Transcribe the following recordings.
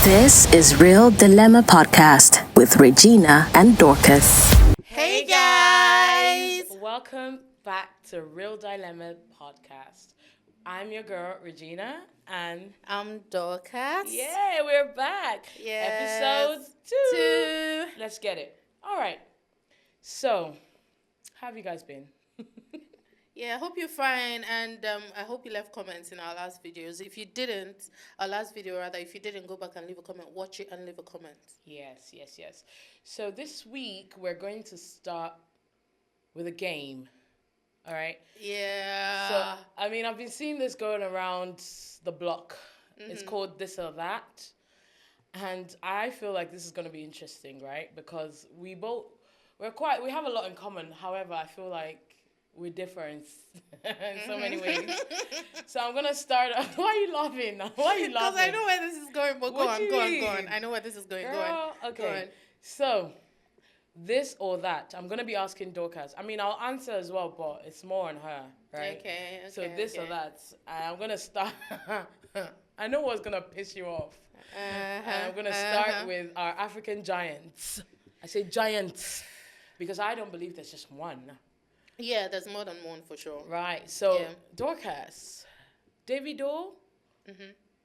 This is Real Dilemma Podcast with Regina and Dorcas. Hey guys! Welcome back to Real Dilemma Podcast. I'm your girl, Regina, and I'm Dorcas. yeah, we're back. Yes. Episode 2. 2. Let's get it. All right. So, how have you guys been? Yeah, I hope you're fine, and I hope you left comments in our last videos. If you didn't, if you didn't, go back and leave a comment. Watch it and leave a comment. Yes. So this week, we're going to start with a game. All right? Yeah. So, I've been seeing this going around the block. Mm-hmm. It's called This or That. And I feel like this is going to be interesting, right? Because we have a lot in common. However, I feel like we're different in so many ways. So I'm going to start. Why are you laughing now? Why are you laughing? Because I know where this is going, but go on. I know where this is going. Girl, go on. Okay. Go on. So, this or that. I'm going to be asking Dorcas. I'll answer as well, but it's more on her, right? Okay. So this or that. I'm going to start. I know what's going to piss you off. I'm going to start with our African giants. I say giants because I don't believe there's just one. Yeah, there's more than one for sure. Right. So, Dorcas, Davido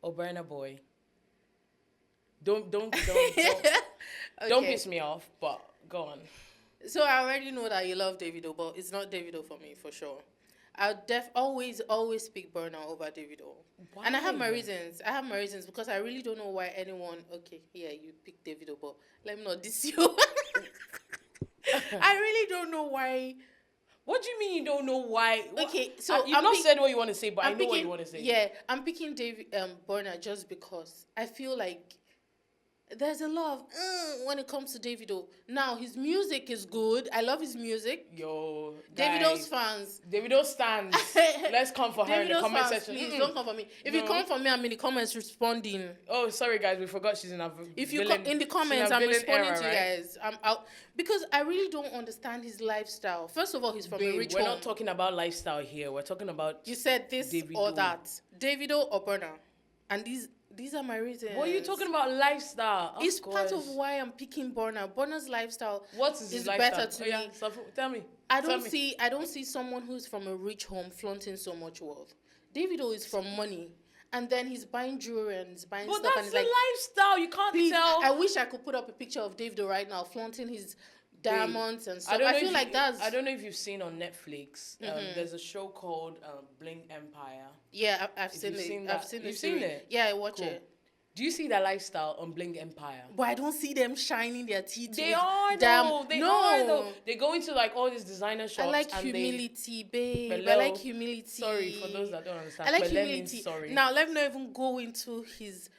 or Burna Boy? Don't piss me off, but go on. So I already know that you love Davido, but it's not Davido for me for sure. I'll always pick Burna over Davido. Why? And I have my reasons. Because I really don't know why anyone. Okay, yeah, you pick Davido, but let me not diss you. I really don't know why. What do you mean you don't know why? Okay, so you've not said what you want to say, but I know what you want to say. Yeah, I'm picking Burna just because I feel like there's a lot of when it comes to Davido. Now, his music is good. I love his music. Yo, Davido's fans. Davido stands. Let's come for her in the comment section. Please don't come for me. If you come for me, I'm in the comments responding. Oh, sorry guys, we forgot she's in a If you in the comments, I'm responding to you guys. I'm out because I really don't understand his lifestyle. First of all, he's from a rich home. We're not talking about lifestyle here. We're talking about you said this Davido. Or that. Davido or Burna. And these are my reasons. What are you talking about lifestyle? It's part of why I'm picking Burna. Burna's lifestyle is lifestyle? Better to me. So tell me. I don't see someone who's from a rich home flaunting so much wealth. Davido is from money. And then he's buying jewelry and he's buying stuff. But that's the lifestyle. You can't tell. I wish I could put up a picture of Davido right now flaunting his diamonds and stuff. I feel like that's... I don't know if you've seen on Netflix. There's a show called Bling Empire. Yeah, I've seen it. You've seen it? Yeah, I watch it. Do you see that lifestyle on Bling Empire? But I don't see them shining their teeth. They are though. They go into like all these designer shops. I like humility, babe. I like humility. Sorry for those that don't understand. I like humility. Sorry. Now let me not even go into his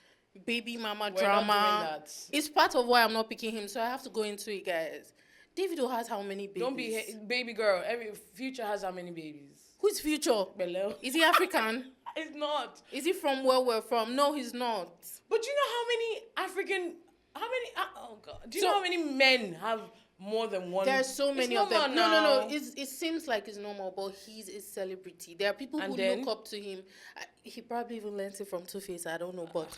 baby mama drama. Not doing that. It's part of why I'm not picking him, so I have to go into it, guys. Davido has how many babies? Don't be baby girl. Every Future has how many babies? Who's Future? Bello. Is he African? It's not. Is he from where we're from? No, he's not. But do you know oh God. Do you know how many men have more than one? There's so many of them. No. It seems like it's normal, but he's a celebrity. There are people who look up to him. He probably even learned it from Two-Face. I don't know, but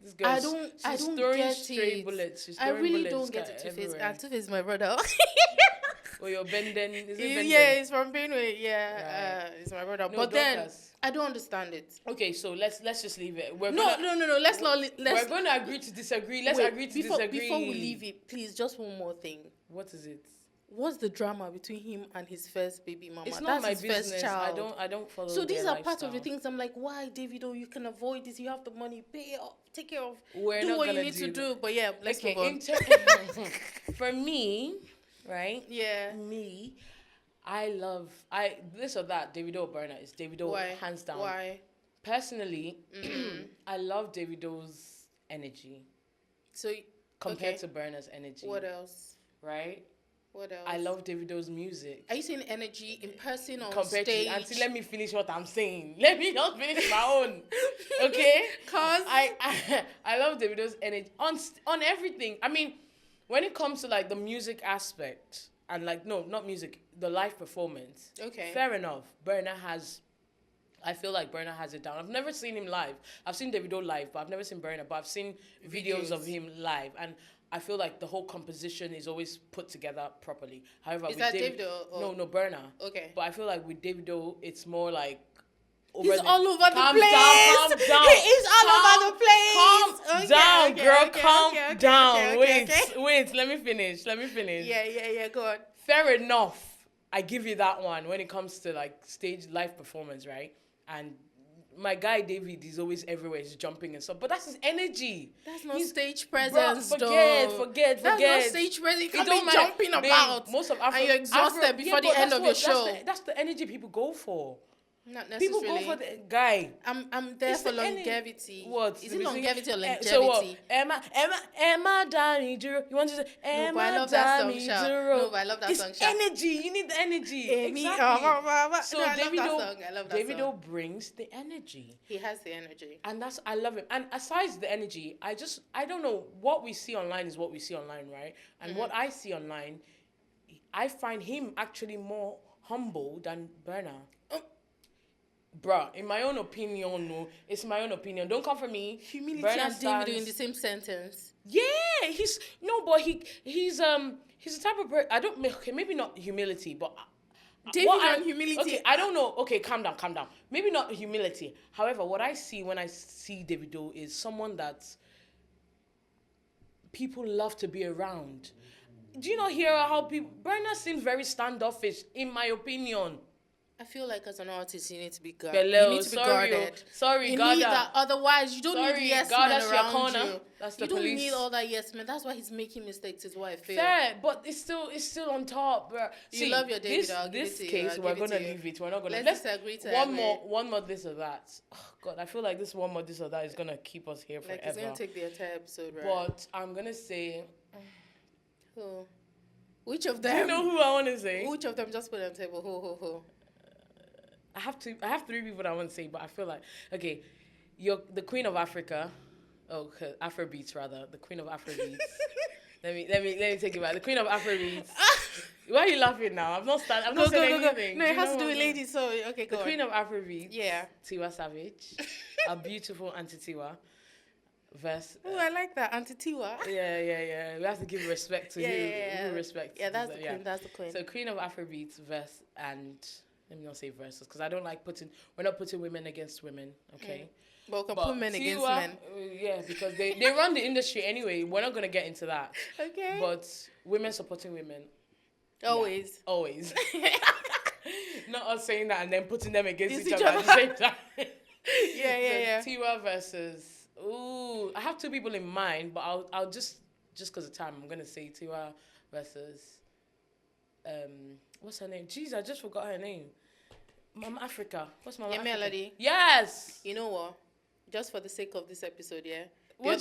this girl, I don't get it. Bullets. I really don't get it. Two-Face. And Two-Face is my brother. Or your Benden. Is it Benden? Yeah, he's from Benue. Yeah, he's my brother. No, but then I don't understand it. Okay, so let's just leave it. No. Let's not. We're going to agree to disagree. Let's agree to disagree. Before we leave it, please, just one more thing. What is it? What's the drama between him and his first baby mama? It's not That's my his business. First child. I don't follow. So these are lifestyle. part of the things I'm like, why, Davido? You can avoid this. You have the money. Pay it off. Take care of. Do what you need to do. But yeah, let's move on. For me, right? Yeah. Me, this or that. Davido or Burna is Davido. Why? Hands down. Why? Personally, I love Davido's energy. So compared to Burna's energy. What else? Right? What else? I love Davido's music. Are you saying energy in person or compared stage? Auntie, let me finish what I'm saying. Let me just finish my own. Okay? Cause I love Davido's energy on everything. When it comes to like the music aspect and like no, not music, the live performance. Okay. Fair enough. Burna has I feel like Burna has it down. I've never seen him live. I've seen Davido live, but I've never seen Burna. But I've seen videos of him live, and I feel like the whole composition is always put together properly. However, Is that Davido? Or? No, Burna. Okay. But I feel like with Davido, it's more like he's all over the place. Calm down. He is all over the place. Calm down, girl. Calm down. Okay. Wait. Let me finish. Yeah. Go on. Fair enough. I give you that one when it comes to like stage live performance, right? And my guy David is always everywhere. He's jumping and stuff, but that's his energy. That's not stage presence, forget. That's not stage presence. You can't be jumping about. Most of Afro, and you're exhausted before the end of your show. That's the energy people go for. Not necessarily. People go for the guy. I'm there for longevity. What? Is it longevity or longevity? So what? Emma Danny Duro. You want to say Emma Danny Duro? No, but I love that song. It's energy. You need the energy. Exactly. So Davido brings the energy. He has the energy. And I love him. And aside the energy, I don't know, what we see online is what we see online, right? And what I see online, I find him actually more humble than Burna. Bruh, in my own opinion, no. It's my own opinion. Don't come for me. Humility and Davido in the same sentence. Yeah, he's the type of person, maybe not humility, but Davido and humility. Okay, I don't know. Okay, calm down. Maybe not humility. However, what I see when I see Davido is someone that people love to be around. Do you not hear how Burna seems very standoffish, in my opinion. I feel like as an artist, you need to be guarded. You need to be guarded. Sorry, you God. Need that. Otherwise, you don't need yes men around you. That's the you don't police. need all that yes men. That's why he's making mistakes. Is what I feel. Fair, but it's still on top, bro. You love your David. This case, we're gonna leave it. We're not gonna. Let's disagree to one more this or that. Oh God, I feel like this one more this or that is gonna keep us here forever. Like it's gonna take the entire episode, right? But I'm gonna say. Who? Which of them? You know who I want to say? Which of them? Just put on the table. Who? I have three people that I want to say, but I feel like, okay, you're the Queen of Africa. Oh, Afrobeats rather. The Queen of Afrobeats. let me take it back. The Queen of Afrobeats. Why are you laughing now? I'm not saying anything. No, it has to do with ladies. So okay, go on. The Queen of Afrobeats. Yeah. Tiwa Savage, a beautiful Auntie Tiwa. Verse. Oh, I like that, Auntie Tiwa. Yeah. We have to give respect to who respect. Yeah, that's the queen. That's the queen. So Queen of Afrobeats verse and. Let me not say verses, because I don't like we're not putting women against women, okay? But we can put men against men. Yeah, because they run the industry anyway. We're not going to get into that. Okay. But women supporting women. Always. Yeah, always. Not us saying that and then putting them against each other at the same time. Yeah. Tiwa versus... Ooh, I have two people in mind, but I'll just because of time, I'm going to say Tiwa versus... what's her name? Jeez, I just forgot her name. Mama Africa. What's Mama Africa? Melody. Yes. You know what? Just for the sake of this episode, yeah. Put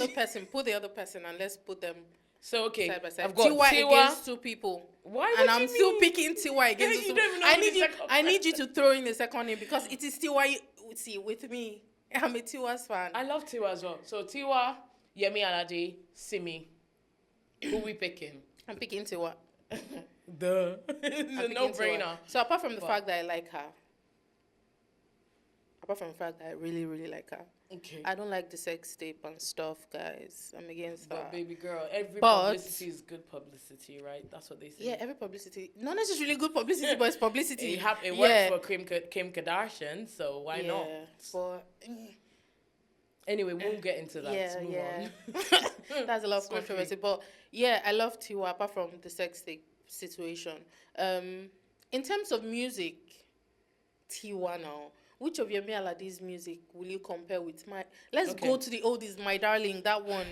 the other person and let's put them side by side. I've got Tiwa against two people. Why? And I'm still picking Tiwa against two. I need you to throw in the second name because it is Tiwa. See, with me, I'm a Tiwa's fan. I love Tiwa as well. So Tiwa, Yemi Alade, Simi. Who we picking? I'm picking Tiwa. Duh. It's a no-brainer. So apart from the fact that I like her, apart from the fact that I really, really like her, okay, I don't like the sex tape and stuff, guys. I'm against that. But baby girl, publicity is good publicity, right? That's what they say. Yeah, every publicity. Not necessarily good publicity, but it's publicity. It works for Kim Kardashian, so why not? But anyway, we'll get into that. Yeah. That's a lot of controversy. But yeah, I love Tiwa apart from the sex tape situation. In terms of music, Tiwa now. Which of Yemi Alade's music will you compare with my? Let's go to the oldies, My Darling, that one,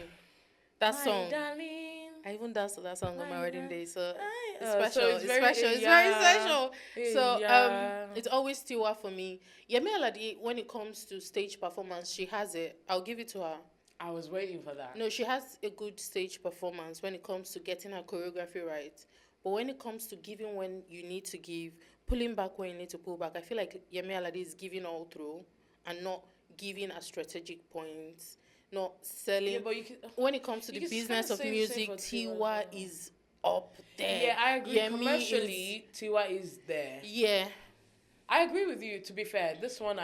that song. My darling. I even danced to that song on my wedding day, so it's special. So it's very special. So it's always Tiwa for me. Yemi Alade, when it comes to stage performance, she has it. I'll give it to her. I was waiting for that. No, she has a good stage performance when it comes to getting her choreography right. But when it comes to giving when you need to give, pulling back when you need to pull back, I feel like Yemi Alade is giving all through and not giving at strategic points, not selling. Yeah, but when it comes to the business of music, Tiwa is up there. Yeah, I agree. Commercially, Tiwa is there. Yeah. I agree with you, to be fair. This one,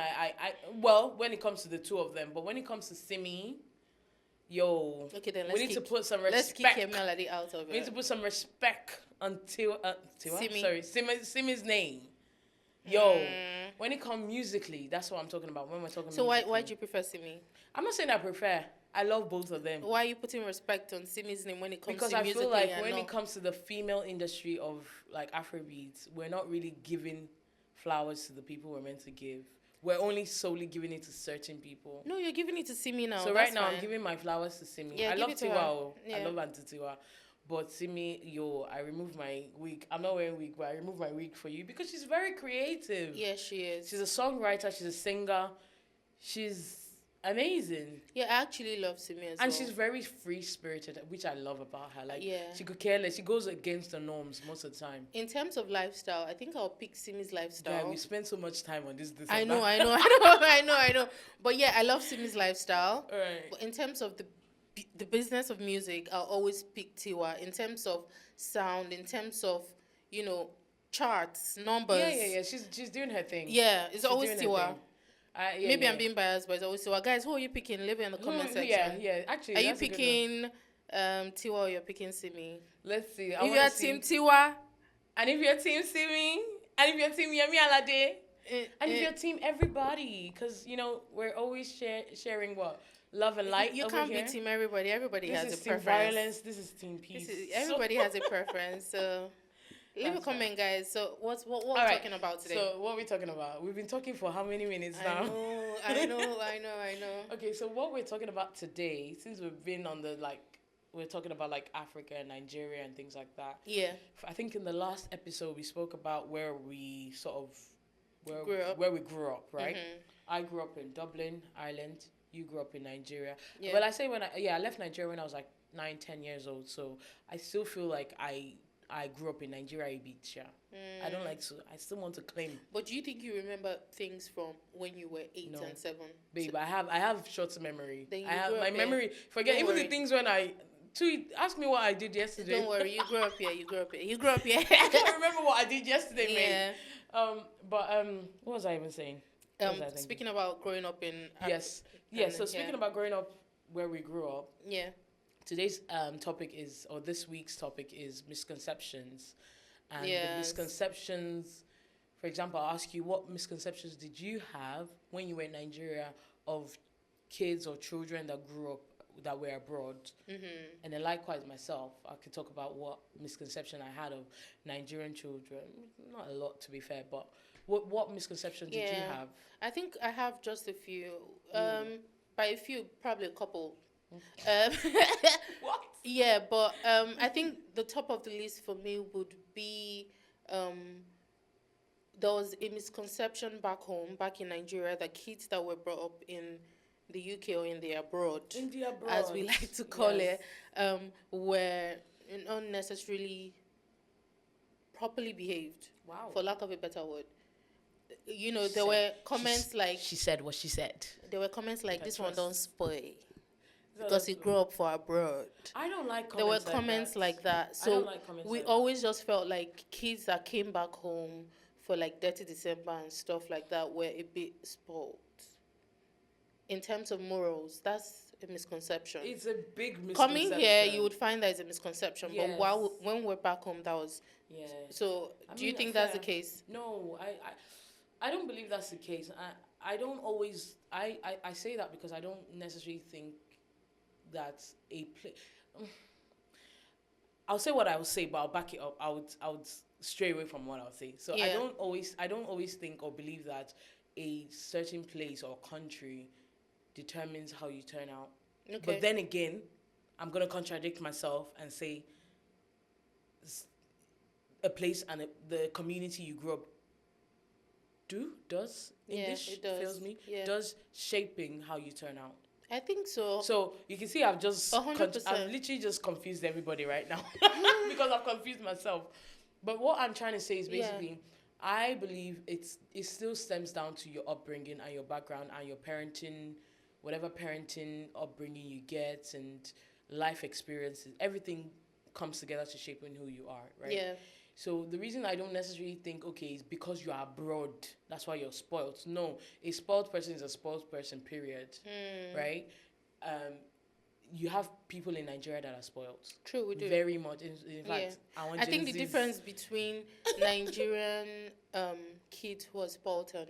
well, when it comes to the two of them, but when it comes to Simi, yo, Okay, then we need to put some respect. Let's kick your melody out of it. We need to put some respect on Simi's name. Yo, when it comes musically, that's what I'm talking about. When we're talking so musically. why do you prefer Simi? I'm not saying I prefer. I love both of them. Why are you putting respect on Simi's name when it comes because to I musically? Because I feel like when it comes to the female industry of like Afrobeats, we're not really giving flowers to the people we're meant to give. We're only solely giving it to certain people. No, you're giving it to Simi now. So right now, I'm giving my flowers to Simi. Yeah, I love Tiwa. Yeah. I love Auntie Tiwa. But Simi, I removed my wig. I'm not wearing wig, but I removed my wig for you because she's very creative. Yeah, she is. She's a songwriter. She's a singer. She's amazing. Yeah, I actually love Simi as well. And she's very free-spirited, which I love about her. Like, yeah. She could care less. She goes against the norms most of the time. In terms of lifestyle, I think I'll pick Simi's lifestyle. Yeah, we spend so much time on this. I know. But yeah, I love Simi's lifestyle. Right. But in terms of the business of music, I'll always pick Tiwa. In terms of sound, in terms of, charts, numbers. Yeah. She's doing her thing. Yeah, it's always Tiwa. Maybe I'm being biased, but it's always Tiwa. Guys, who are you picking? Leave it in the comment section. Yeah. Actually, are you picking Tiwa or you're picking Simi? Let's see. If you're Team Tiwa, and if you're Team Simi, and if you're Team Yemi Alade, and if you're Team everybody, because we're always sharing what. Love and light. You can't be team everybody. Everybody has a preference. This is team violence. This is team peace. Everybody has a preference. So leave a comment, guys. So what we're talking about today? So what are we talking about? We've been talking for how many minutes now? I know. Okay, so what we're talking about today, since we've been on we're talking about like Africa and Nigeria and things like that. Yeah. I think in the last episode we spoke about where we grew up, right? Mm-hmm. I grew up in Dublin, Ireland. You grew up in Nigeria. Yeah. Well, I say I left Nigeria when I was like 9-10 years old. So I still feel like I grew up in Nigeria a bit. Yeah. I don't like to. I still want to claim. But do you think you remember things from when you were 8 and 7? Babe, I have short memory. Then you I have my memory. Forget even the things when ask me what I did yesterday. Don't worry, you grew up here. I can't remember what I did yesterday, man. What was I even saying? Speaking about growing up in speaking about growing up where we grew up. Yeah. Today's this week's topic is misconceptions. And the misconceptions, for example, I'll ask you, what misconceptions did you have when you were in Nigeria of kids or children that grew up that were abroad? Mm-hmm. And then likewise myself, I could talk about what misconception I had of Nigerian children. Not a lot, to be fair, but what misconceptions did you have? I think I have just a few. By a few, probably a couple. What? Yeah, but I think the top of the list for me would be there was a misconception back in Nigeria that kids that were brought up in the UK or in the abroad, as we like to call it, were not necessarily properly behaved. Wow. For lack of a better word. There were comments like... She said what she said. There were comments like, this one don't spoil. Because he grew up for abroad. I don't like comments. There were comments like that. So I don't like comments we always just felt like kids that came back home for like Dirty December and stuff like that were a bit spoiled. In terms of morals, that's a misconception. It's a big misconception. Coming here, you would find that it's a misconception. Yes. But when we're back home, that was... Yeah. So do you think that's the case? No, I don't believe that's the case. I don't always... I say that because I don't necessarily think that I'll say what I will say, but I'll back it up. I would stray away from what I'll say. So yeah. I don't always think or believe that a certain place or country determines how you turn out. Okay. But then again, I'm gonna contradict myself and say a place and the community you grew up does shaping how you turn out. I think so. So you can see I've literally just confused everybody right now because I've confused myself. But what I'm trying to say is basically, I believe it still stems down to your upbringing and your background and your parenting, whatever parenting upbringing you get and life experiences. Everything comes together to shape who you are, right? Yeah. So the reason I don't necessarily think, okay, is because you're abroad, that's why you're spoiled. No, a spoiled person is a spoiled person, period. Right? You have people in Nigeria that are spoiled. True, we do. Very much. In fact, I think the difference between Nigerian kids who are spoiled and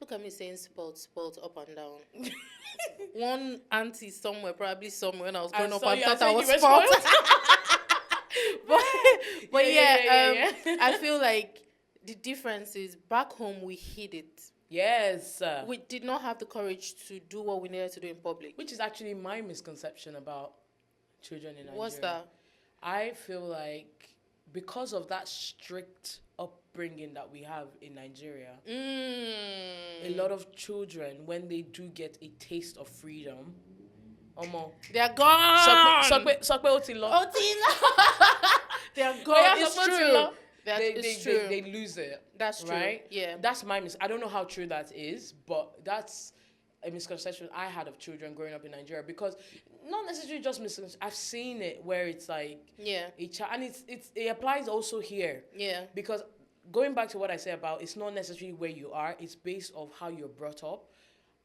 look at me saying spoiled up and down. One auntie probably somewhere when I was growing up, I thought I was spoiled. but I feel like the difference is back home we hid it. Yes. We did not have the courage to do what we needed to do in public. Which is actually my misconception about children in Nigeria. What's that? I feel like because of that strict upbringing that we have in Nigeria, a lot of children, when they do get a taste of freedom, they're gone. Otilo. They're gone. It's true. They lose it. That's true. Right? Yeah. That's my I don't know how true that is, but that's a misconception I had of children growing up in Nigeria, because not necessarily just misconception. I've seen it where it's like and it applies also here. Yeah. Because going back to what I said about it's not necessarily where you are, it's based off how you're brought up.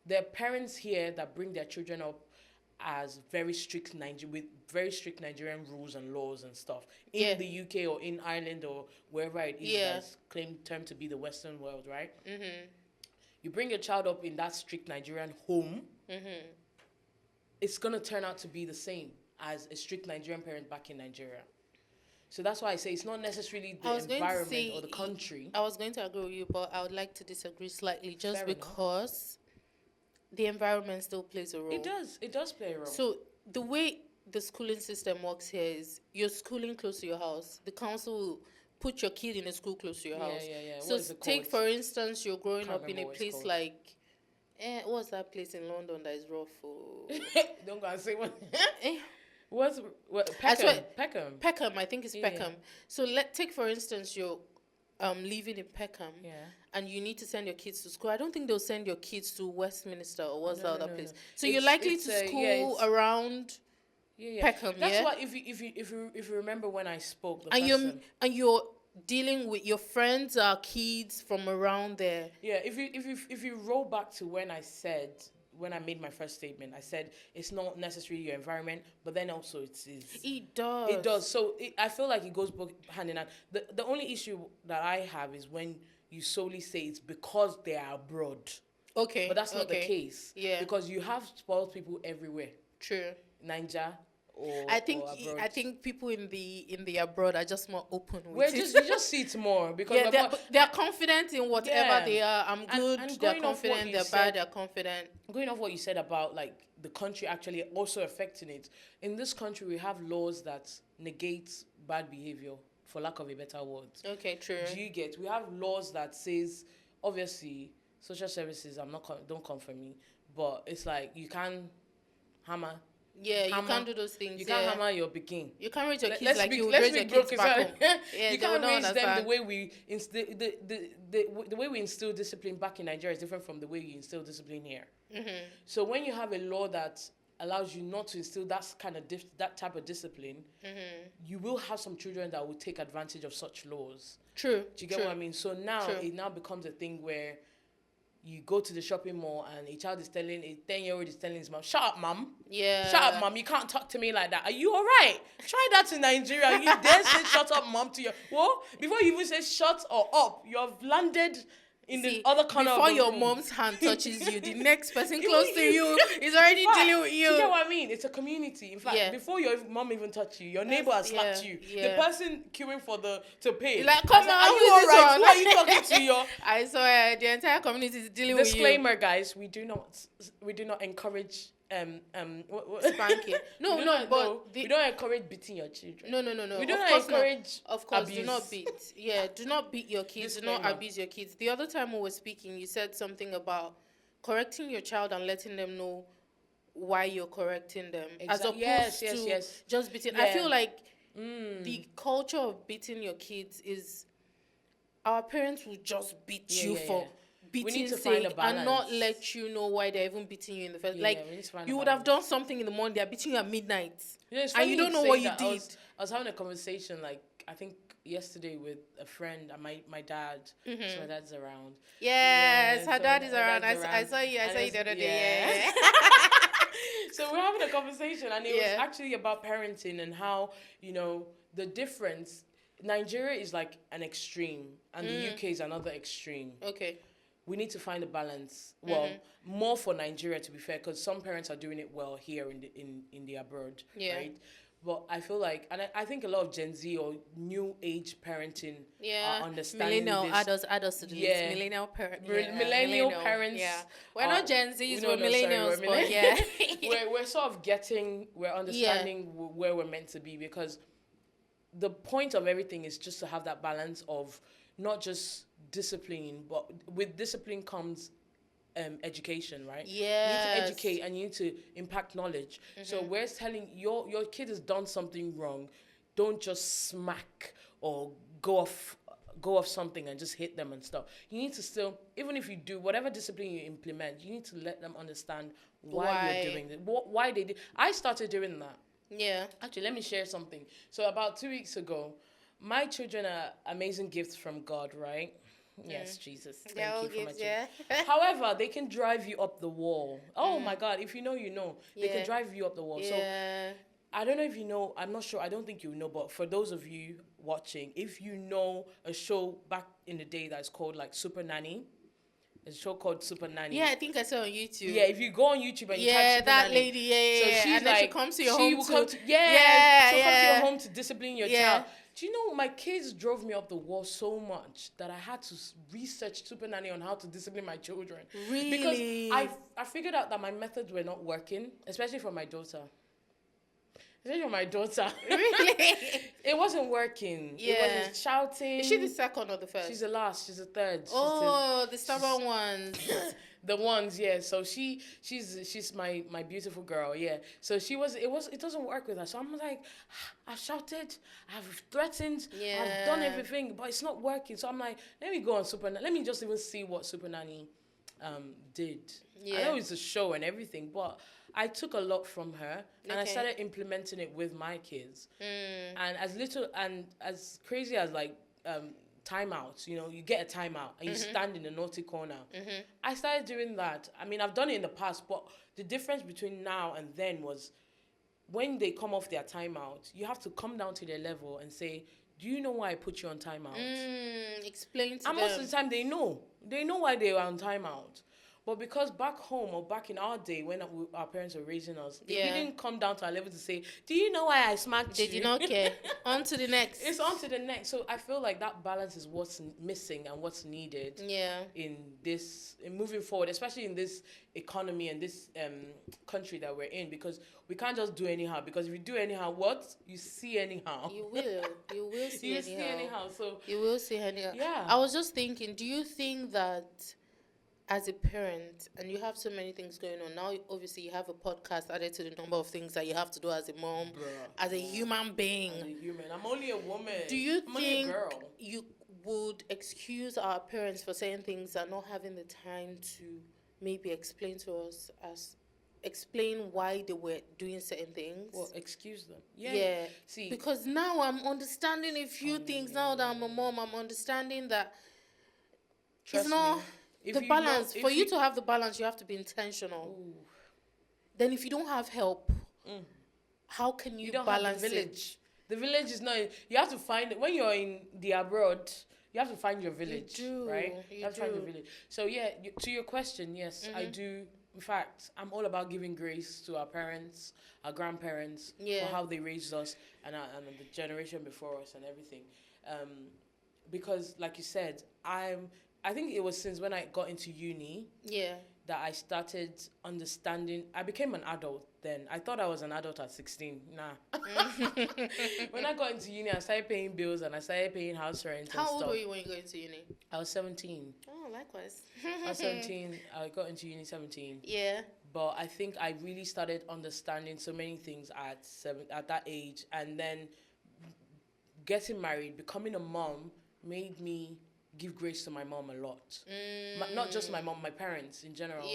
There are parents here that bring their children up as with very strict Nigerian rules and laws and stuff in the UK or in Ireland or wherever it is that's termed to be the Western world, right? Mm-hmm. You bring your child up in that strict Nigerian home, it's gonna turn out to be the same as a strict Nigerian parent back in Nigeria. So that's why I say it's not necessarily the environment or the country. I was going to agree with you, but I would like to disagree slightly, just because the environment still plays a role. It does play a role. So the way the schooling system works here is you're schooling close to your house. The council will put your kid in a school close to your house. Yeah. So take, for instance, you're growing up in a place like, what's that place in London that is rough? Don't go and say what. Peckham. Peckham, I think it's Peckham. So take, for instance, you're living in Peckham, and you need to send your kids to school. I don't think they'll send your kids to Westminster or what's the other place. So you're likely to school around Peckham. That's why if you remember when I spoke, you're dealing with your friends are kids from around there. Yeah, if you roll back to when I made my first statement, I said it's not necessarily your environment, but then also it is. It does. It does. So I feel like it goes both hand in hand. The only issue that I have is when you solely say it's because they are abroad. Okay. But that's not the case. Yeah. Because you have spoiled people everywhere. True. Niger. I think people in the abroad are just more open with it. You just see it more because they're confident in whatever they are. I'm good. And they're confident. They're bad. They're confident. Going off what you said about like the country actually also affecting it. In this country, we have laws that negate bad behavior, for lack of a better word. Okay, true. We have laws that says obviously social services. Don't come for me, but it's like you can hammer. Yeah, you can't do those things. You can't hammer your pikin. You can't raise your kids like you raise your kids back home. You can't raise them the way we instill the way we instill discipline back in Nigeria is different from the way you instill discipline here. Mm-hmm. So when you have a law that allows you not to instill that kind of that type of discipline, you will have some children that will take advantage of such laws. True. Do you get what I mean? So now it now becomes a thing where you go to the shopping mall and a 10-year-old is telling his mom, "Shut up, mom. Yeah. Shut up, mom. You can't talk to me like that. Are you all right? Try that in Nigeria. You dare say shut up, mom to your... Well, before you even say shut or up, you have landed in the other corner before of the your room. mom's hand touches you, the next person close to you is already dealing with you. Do you get what I mean? It's a community. In fact, before your mom even touch you, your neighbor has slapped you. The person queuing to pay. You're like, come on, are you all right? Who are you talking to? Your... I swear, the entire community is dealing with you. Disclaimer, guys, we do not encourage spanking. We don't encourage beating your children. No. We don't encourage Of course, abuse. do not beat. Yeah, do not beat your kids. Disclaimer. Do not abuse your kids. The other time we were speaking, you said something about correcting your child and letting them know why you're correcting them, as opposed to just beating. Yeah. I feel like the culture of beating your kids is our parents will just beat you for beating sake and not let you know why they're even beating you in the first. You would have done something in the morning, they're beating you at midnight, and you don't know what you did. I was having a conversation I think yesterday with a friend and my dad. So my dad's around. Yes, her So dad is around. dad's I saw you. I And saw you it's- the other day. Yeah. So we're having a conversation, and it was Yeah. actually about parenting and how, the difference. Nigeria is like an extreme, and the UK is another extreme. Okay. We need to find a balance. Well, more for Nigeria, to be fair, because some parents are doing it well here in the abroad, Yeah. right? But I feel like, and I think a lot of Gen Z or new age parenting are understanding Millennial this. adults to the Yeah. list. Millennial parents. Millennial parents. Yeah. We're not Gen Zs, we're no, sorry, millennials, we're but yeah. we're sort of we're understanding where we're meant to be, because the point of everything is just to have that balance of not just discipline, but with discipline comes education, right? Yes. You need to educate and you need to impact knowledge. So we're telling your kid has done something wrong, don't just smack or go off something and just hit them and stuff. You need to still, even if you do whatever discipline you implement, you need to let them understand why you're doing it, why they did. I started doing that. Yeah. Actually, let me share something. So about 2 weeks ago, my children are amazing gifts from God, right? Yes, Jesus. Thank you for my children. However, they can drive you up the wall. Oh my God, if you know, you know. They can drive you up the wall. So I don't know if you know, I'm not sure, I don't think you know, but for those of you watching, if you know a show back in the day that's called like Super Nanny, there's a show called Super Nanny. Yeah, I think I saw on YouTube. Yeah, if you go on YouTube and you type Super that Nanny, lady, so she's and then like, she comes to your she home will to, come to, she'll come to your home to discipline your child. Do you know, my kids drove me up the wall so much that I had to research Super Nanny on how to discipline my children. Really? Because I figured out that my methods were not working, especially for my daughter. Really? It wasn't working. Yeah. It wasn't shouting. Is she the second or the first? She's the last. She's the third. Oh, the stubborn ones. The ones, yeah. So she's my beautiful girl, yeah. So it doesn't work with her. So I'm like, I've shouted, I've threatened, I've done everything, but it's not working. So I'm like, let me go on Super Nanny. Let me just even see what Super Nanny did. Yeah. I know it's a show and everything, but I took a lot from her and I started implementing it with my kids. And as crazy as like timeouts, you get a timeout and you stand in the naughty corner. I started doing that. I mean, I've done it in the past, but the difference between now and then was when they come off their timeout, you have to come down to their level and say, do you know why I put you on timeout? Explain to them. And most of the time they know why they were on timeout. But because back home or back in our day when our parents were raising us, they didn't come down to our level to say, do you know why I smacked you? They did not care. On to the next. It's on to the next. So I feel like that balance is what's missing and what's needed in moving forward, especially in this economy and this country that we're in, because we can't just do anyhow. Because if you do anyhow, you see anyhow. You will see anyhow. See anyhow. So you will see anyhow. Yeah. I was just thinking, do you think that as a parent, and you have so many things going on now, obviously you have a podcast added to the number of things that you have to do as a mom, as a human being. As a human. I'm only a woman. Do you I'm only a think girl. you would excuse our parents for saying things and not having the time to maybe explain to us, explain why they were doing certain things? Well, excuse them. Yeah. See, because now I'm understanding a few things. Now that I'm a mom, I'm understanding that it's not... The balance, for you to have the balance, you have to be intentional. Ooh. Then if you don't have help, how can you balance have the village? The village is not... You have to find it. When you're in the abroad, you have to find your village, right? You have to find your village. So yeah, to your question, yes, I do. In fact, I'm all about giving grace to our parents, our grandparents, for how they raised us, and the generation before us and everything. Because like you said, I think it was since when I got into uni that I started understanding. I became an adult then. I thought I was an adult at 16. Nah. When I got into uni, I started paying bills and I started paying house rent and stuff. How old were you when you got into uni? I was 17. Oh, likewise. I was 17. I got into uni 17. Yeah. But I think I really started understanding so many things at that age. And then getting married, becoming a mom made me give grace to my mom a lot. Not just my mom, my parents in general.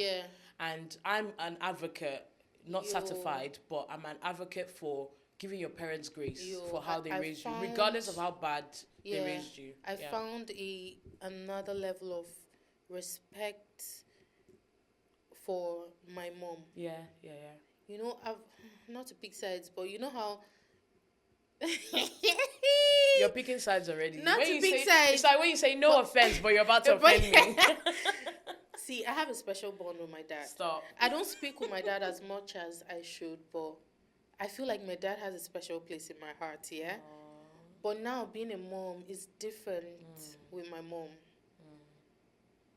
And I'm an advocate, not certified, but I'm an advocate for giving your parents grace Yo, for how they I raised you, found- regardless of how bad they Yeah, raised you. I Yeah. found another level of respect for my mom. Yeah, yeah, yeah. You know, I've not to pick sides, but you know how You're picking sides already. Not When to you pick say, sides, it's like when you say no offense, but you're about to but- offend me. See, I have a special bond with my dad. Stop. I don't speak with my dad as much as I should, but I feel like my dad has a special place in my heart, yeah? But now being a mom is different with my mom.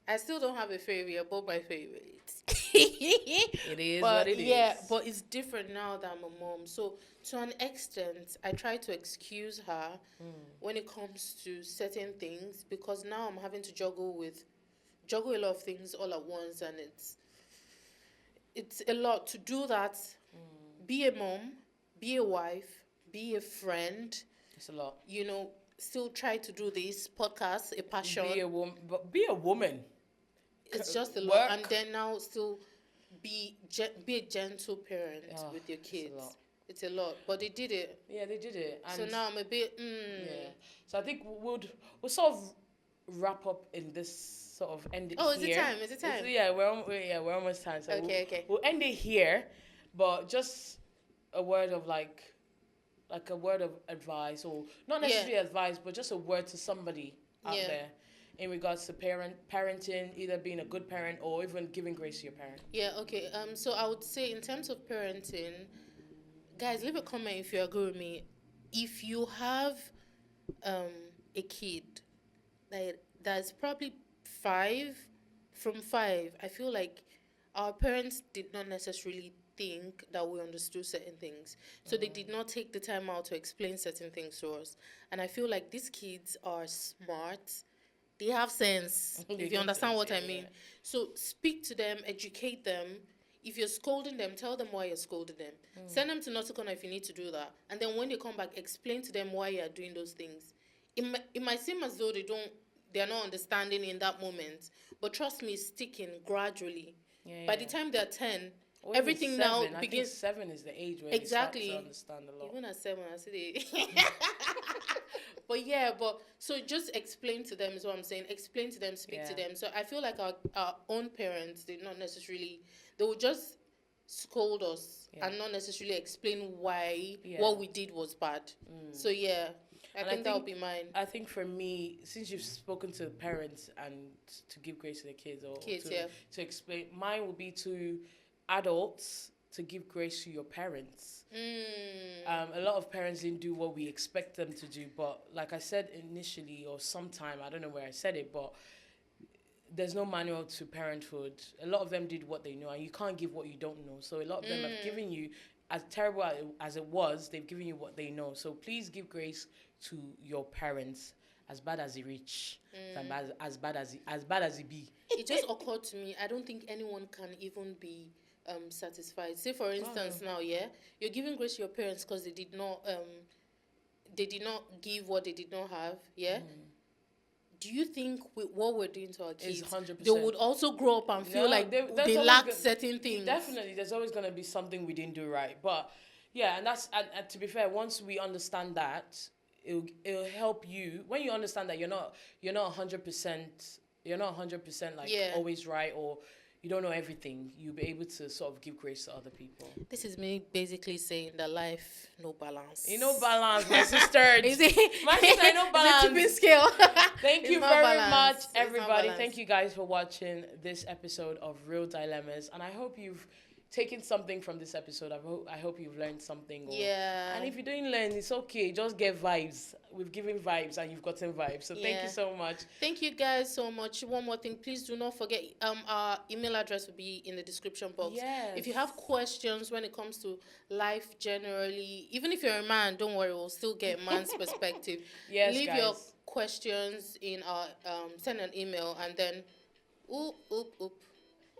I still don't have a favorite, you're both my favorites. It is But what it is. yeah, but it's different now that I'm a mom. So to an extent, I try to excuse her when it comes to certain things, because now I'm having to juggle a lot of things all at once, and it's a lot to do that. Be a mom, be a wife, be a friend. It's a lot. You know, still try to do this podcast, a passion. Be a woman, but be a woman. It's just a Work. lot, and then now still be a gentle parent with your kids. It's a lot, but they did it. Yeah, they did it. And So now I'm a bit. yeah. So I think we'll sort of wrap up in this sort of end it Oh, is here. it time? Is it time? We're almost time. So Okay. We'll end it here, but just a word of like a word of advice, or not necessarily advice, but just a word to somebody out there in regards to parenting, either being a good parent or even giving grace to your parent. Yeah. Okay. So I would say in terms of parenting, guys, leave a comment if you agree with me. If you have a kid that's probably 5, from 5, I feel like our parents did not necessarily think that we understood certain things. So they did not take the time out to explain certain things to us. And I feel like these kids are smart. They have sense, if you understand what I mean. So speak to them, educate them. If you're scolding them, tell them why you're scolding them. Send them to Nauticon if you need to do that. And then when they come back, explain to them why you're doing those things. It might seem as though they're not understanding in that moment. But trust me, it's sticking gradually. By the time they're 10, or everything 7, now I begins. think 7 is the age where Exactly. they start to understand a lot. Even at 7, I see but so just explain to them is what I'm saying. Explain to them, speak to them. So I feel like our own parents did not necessarily, they would just scold us and not necessarily explain why what we did was bad. So I think that would be mine. I think for me, since you've spoken to parents and to give grace to the kids, or to explain, mine would be to adults to give grace to your parents. A lot of parents didn't do what we expect them to do, but like I said initially, or sometime, I don't know where I said it, but there's no manual to parenthood. A lot of them did what they know, and you can't give what you don't know. So a lot of them have given you, as terrible as it was, they've given you what they know. So please give grace to your parents, as bad as he reach, as bad as he be. It just occurred to me, I don't think anyone can even be satisfied. Say for instance now, you're giving grace to your parents because they did not give what they did not have, Do you think with what we're doing to our kids, 100%. they would also grow up and feel like they lack certain things? Definitely, there's always going to be something we didn't do right. But yeah, and to be fair, once we understand that, it'll help you. When you understand that you're not 100%, like always right, or you don't know everything, you'll be able to sort of give grace to other people. This is me basically saying that life, no balance. No balance, my sister. My sister, no balance. It's a tipping scale. Thank you very much, everybody. Thank you guys for watching this episode of Real Dilemmas. And I hope you've taken something from this episode. I hope you've learned something. And if you didn't learn, it's okay. Just get vibes. We've given vibes and you've gotten vibes. So thank you so much. Thank you guys so much. One more thing, please do not forget our email address will be in the description box. If you have questions when it comes to life generally, even if you're a man, don't worry, we'll still get a man's perspective. Leave your questions in our send an email, and then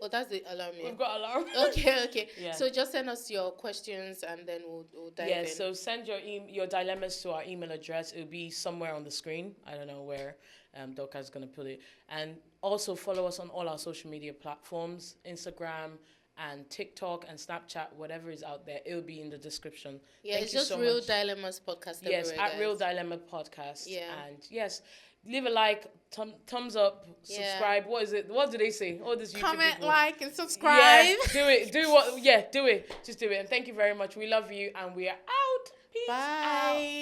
Oh, that's the alarm. We've got alarm. Okay. So just send us your questions, and then we'll dive in. So send your dilemmas to our email address. It'll be somewhere on the screen. I don't know where Doka's going to put it. And also follow us on all our social media platforms, Instagram and TikTok and Snapchat, whatever is out there, it'll be in the description. Yeah, Thank it's you just so Real much. Dilemmas podcast. Yes, everywhere, at Real guys. Dilemma Podcast. Yeah. And yes, leave a like, thumbs up, subscribe. What is it? What do they say? All this YouTube Comment, people. like, and subscribe. Yeah, do it. Do what? Yeah, do it. Just do it. And thank you very much. We love you, and we are out. Peace out. Bye.